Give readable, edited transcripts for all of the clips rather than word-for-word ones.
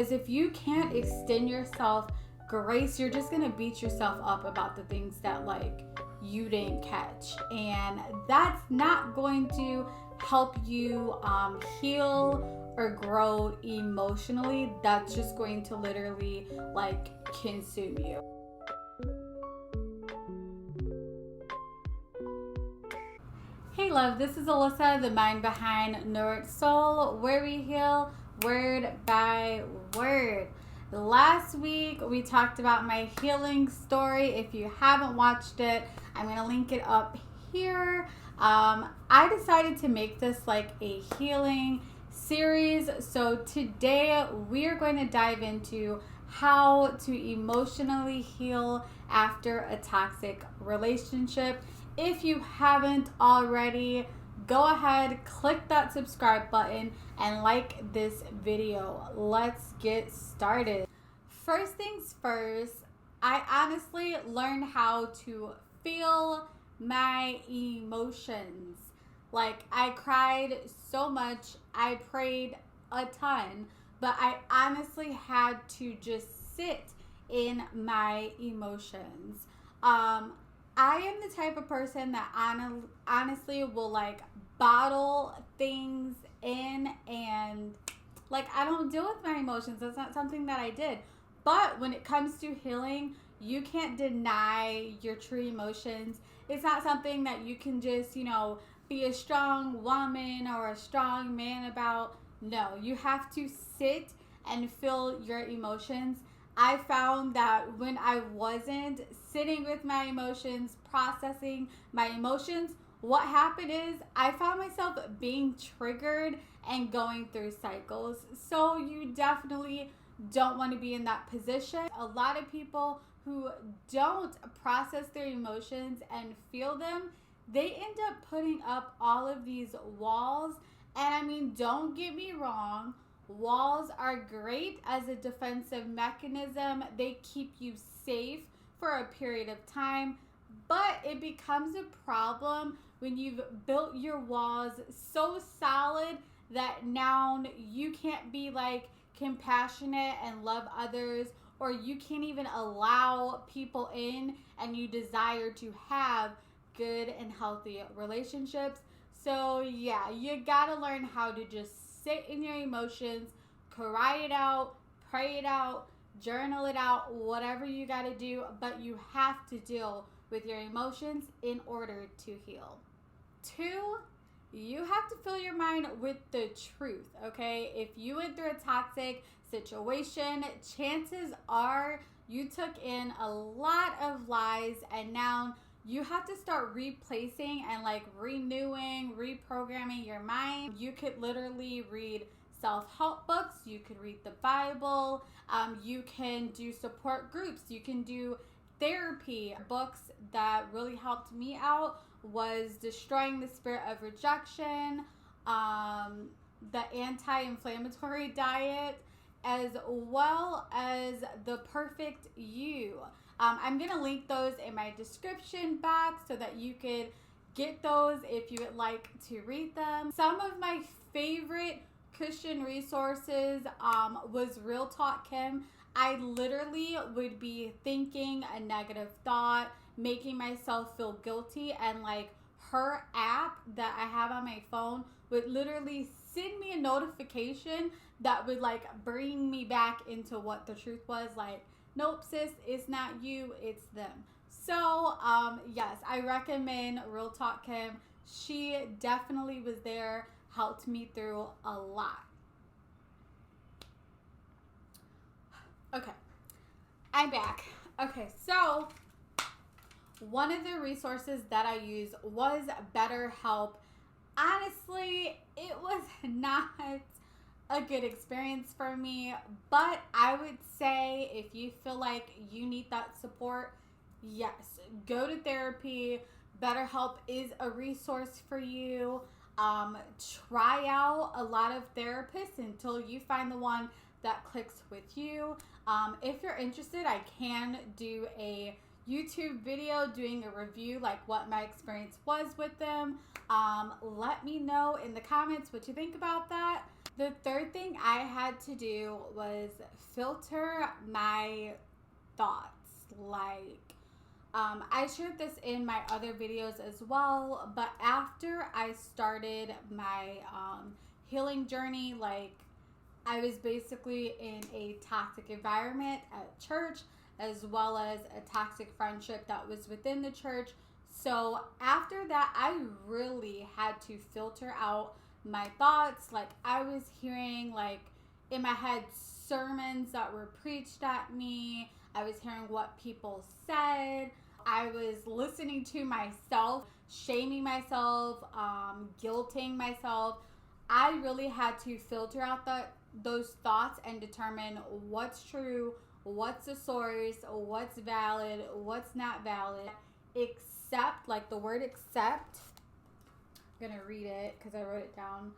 Because if you can't extend yourself grace, you're just gonna beat yourself up about the things that like you didn't catch, and that's not going to help you heal or grow emotionally. That's just going to literally like consume you. Hey love, this is Alyssa, the mind behind Nouriched Soul, where we heal word by word. Last week we talked about my healing story. If you haven't watched it, I'm going to link it up here. I decided to make this like a healing series. So today we are going to dive into how to emotionally heal after a toxic relationship. If you haven't already, go ahead, click that subscribe button and like this video. Let's get started. First things first, I honestly learned how to feel my emotions. Like, I cried so much, I prayed a ton, but I honestly had to just sit in my emotions. I am the type of person that honestly will like bottle things in, and like I don't deal with my emotions. That's not something that I did. But when it comes to healing, you can't deny your true emotions. It's not something that you can just, be a strong woman or a strong man about. No, you have to sit and feel your emotions. I found that when I wasn't sitting with my emotions, processing my emotions, what happened is I found myself being triggered and going through cycles. So you definitely don't want to be in that position. A lot of people who don't process their emotions and feel them, they end up putting up all of these walls. And I mean, don't get me wrong, walls are great as a defensive mechanism. They keep you safe for a period of time, but it becomes a problem when you've built your walls so solid that now you can't be like compassionate and love others, or you can't even allow people in, and you desire to have good and healthy relationships. So yeah, you gotta learn how to just sit in your emotions, cry it out, pray it out, journal it out, whatever you gotta do, but you have to deal with your emotions in order to heal. 2, you have to fill your mind with the truth, okay? If you went through a toxic situation, chances are you took in a lot of lies, and now you have to start replacing and like renewing, reprogramming your mind. You could literally read self-help books, you could read the Bible, you can do support groups, you can do therapy. Books that really helped me out was Destroying the Spirit of Rejection, The Anti-Inflammatory Diet, as well as The Perfect You. I'm going to link those in my description box so that you could get those if you would like to read them. Some of my favorite Christian resources was Real Talk Kim. I literally would be thinking a negative thought, making myself feel guilty, and like her app that I have on my phone would literally send me a notification that would like bring me back into what the truth was. Like, nope sis, it's not you, it's them. So yes, I recommend Real Talk Kim. She definitely was there, helped me through a lot. Okay, I'm back. Okay, so one of the resources that I used was BetterHelp. Honestly, it was not a good experience for me, but I would say if you feel like you need that support, yes, go to therapy. BetterHelp is a resource for you. Try out a lot of therapists until you find the one that clicks with you. If you're interested, I can do a YouTube video doing a review, like what my experience was with them. Let me know in the comments what you think about that. The third thing I had to do was filter my thoughts. I shared this in my other videos as well, but after I started my healing journey, I was basically in a toxic environment at church, as well as a toxic friendship that was within the church. So after that, I really had to filter out my thoughts. I was hearing in my head sermons that were preached at me. I was hearing what people said. I was listening to myself, shaming myself, guilting myself. I really had to filter out those thoughts and determine what's true, what's the source, what's valid, what's not valid. Accept, the word accept. I'm going to read it because I wrote it down.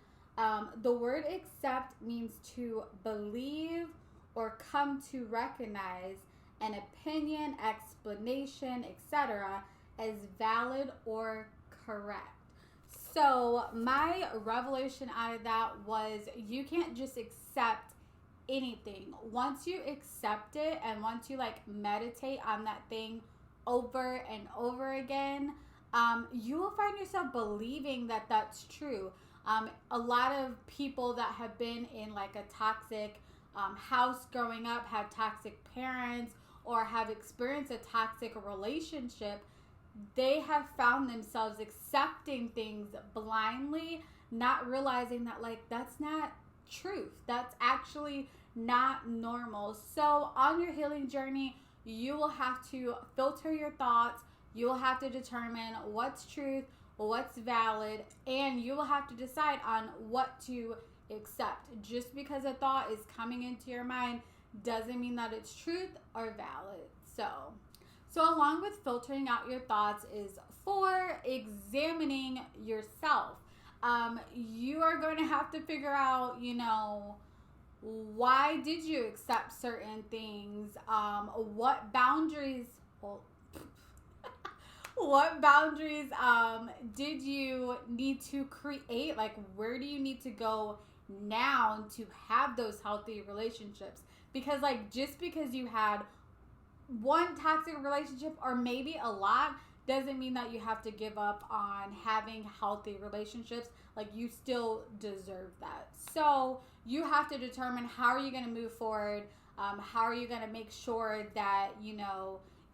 The word accept means to believe or come to recognize an opinion, explanation, etc. as valid or correct. So my revelation out of that was you can't just accept anything. Once you accept it and once you meditate on that thing over and over again, you will find yourself believing that that's true. A lot of people that have been in a toxic house growing up, had toxic parents, or have experienced a toxic relationship, they have found themselves accepting things blindly, not realizing that that's not truth. That's actually not normal. So on your healing journey, you will have to filter your thoughts. You will have to determine what's truth, what's valid, and you will have to decide on what to accept. Just because a thought is coming into your mind doesn't mean that it's truth or valid. So along with filtering out your thoughts is 4, examining yourself. You are going to have to figure out, why did you accept certain things? What boundaries, what boundaries did you need to create? Where do you need to go now to have those healthy relationships? Because just because you had one toxic relationship or maybe a lot doesn't mean that you have to give up on having healthy relationships. You still deserve that. So you have to determine how are you going to move forward. How are you going to make sure that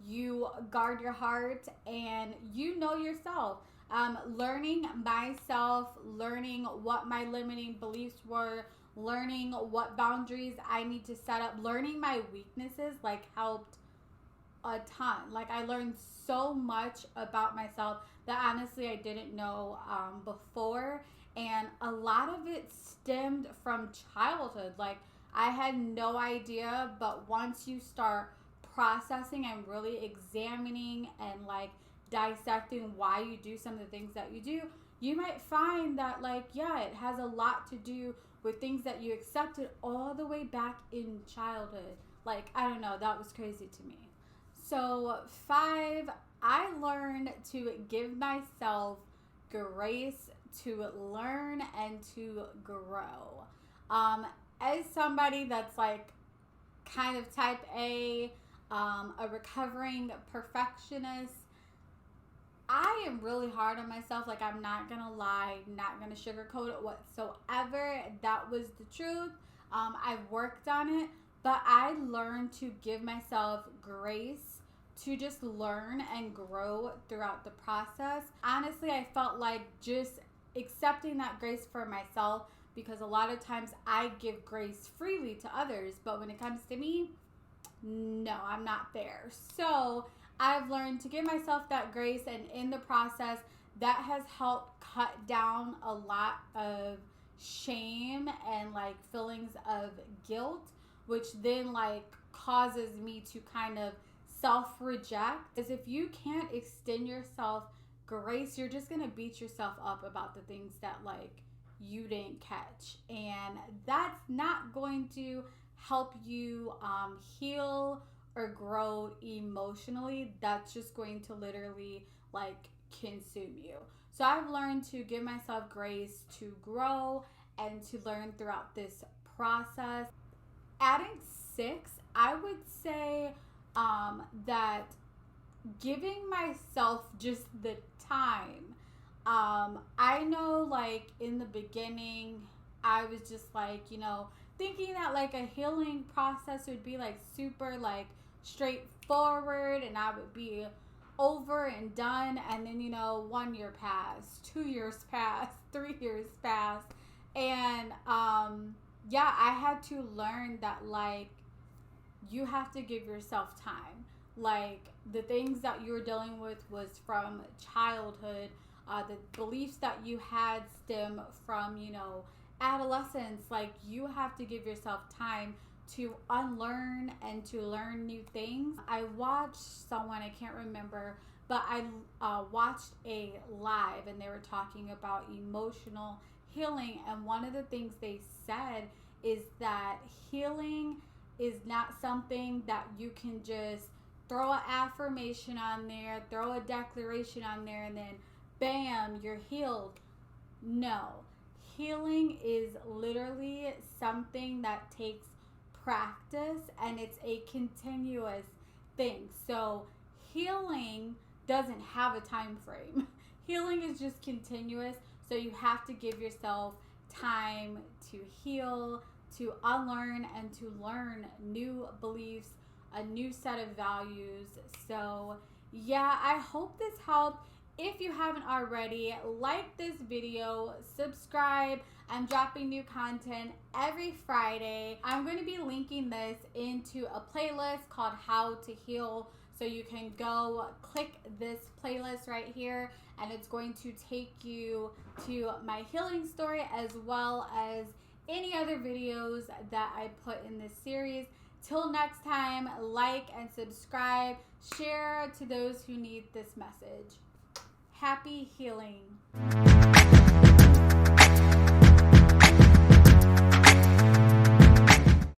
you guard your heart and yourself. Learning myself, learning what my limiting beliefs were, learning what boundaries I need to set up, learning my weaknesses helped a ton. I learned so much about myself that honestly I didn't know before, and a lot of it stemmed from childhood. I had no idea, but once you start processing and really examining and dissecting why you do some of the things that you do, you might find that it has a lot to do with things that you accepted all the way back in childhood. I don't know, that was crazy to me. So 5, I learned to give myself grace to learn and to grow. As somebody that's kind of type A, a recovering perfectionist, I am really hard on myself. I'm not gonna lie, not gonna sugarcoat it whatsoever. That was the truth. I've worked on it, but I learned to give myself grace to just learn and grow throughout the process. Honestly, I felt just accepting that grace for myself, because a lot of times I give grace freely to others, but when it comes to me, no, I'm not there. So I've learned to give myself that grace, and in the process, that has helped cut down a lot of shame and feelings of guilt, which then causes me to kind of self-reject. Because if you can't extend yourself grace, you're just gonna beat yourself up about the things that you didn't catch, and that's not going to help you heal or grow emotionally. That's just going to literally consume you. So I've learned to give myself grace to grow and to learn throughout this process. Adding 6, I would say that giving myself just the time. I know, like, in the beginning, I was just like, thinking that like a healing process would be like super like straightforward and I would be over and done. And then, 1 year passed, 2 years passed, 3 years passed. And yeah, I had to learn that like you have to give yourself time. Like, the things that you were dealing with was from childhood. The beliefs that you had stem from, adolescence. Like, you have to give yourself time to unlearn and to learn new things. I watched someone, I can't remember, but I watched a live and they were talking about emotional healing. And one of the things they said is that healing is not something that you can just throw an affirmation on there, throw a declaration on there, and then bam, you're healed. No. Healing is literally something that takes practice and it's a continuous thing. So healing doesn't have a time frame. Healing is just continuous. So you have to give yourself time to heal, to unlearn, and to learn new beliefs, a new set of values. So yeah, I hope this helped. If you haven't already, like this video, subscribe. I'm dropping new content every Friday. I'm going to be linking this into a playlist called How to Heal. So you can go click this playlist right here and it's going to take you to my healing story as well as any other videos that I put in this series. Till next time, like and subscribe. Share to those who need this message. Happy healing.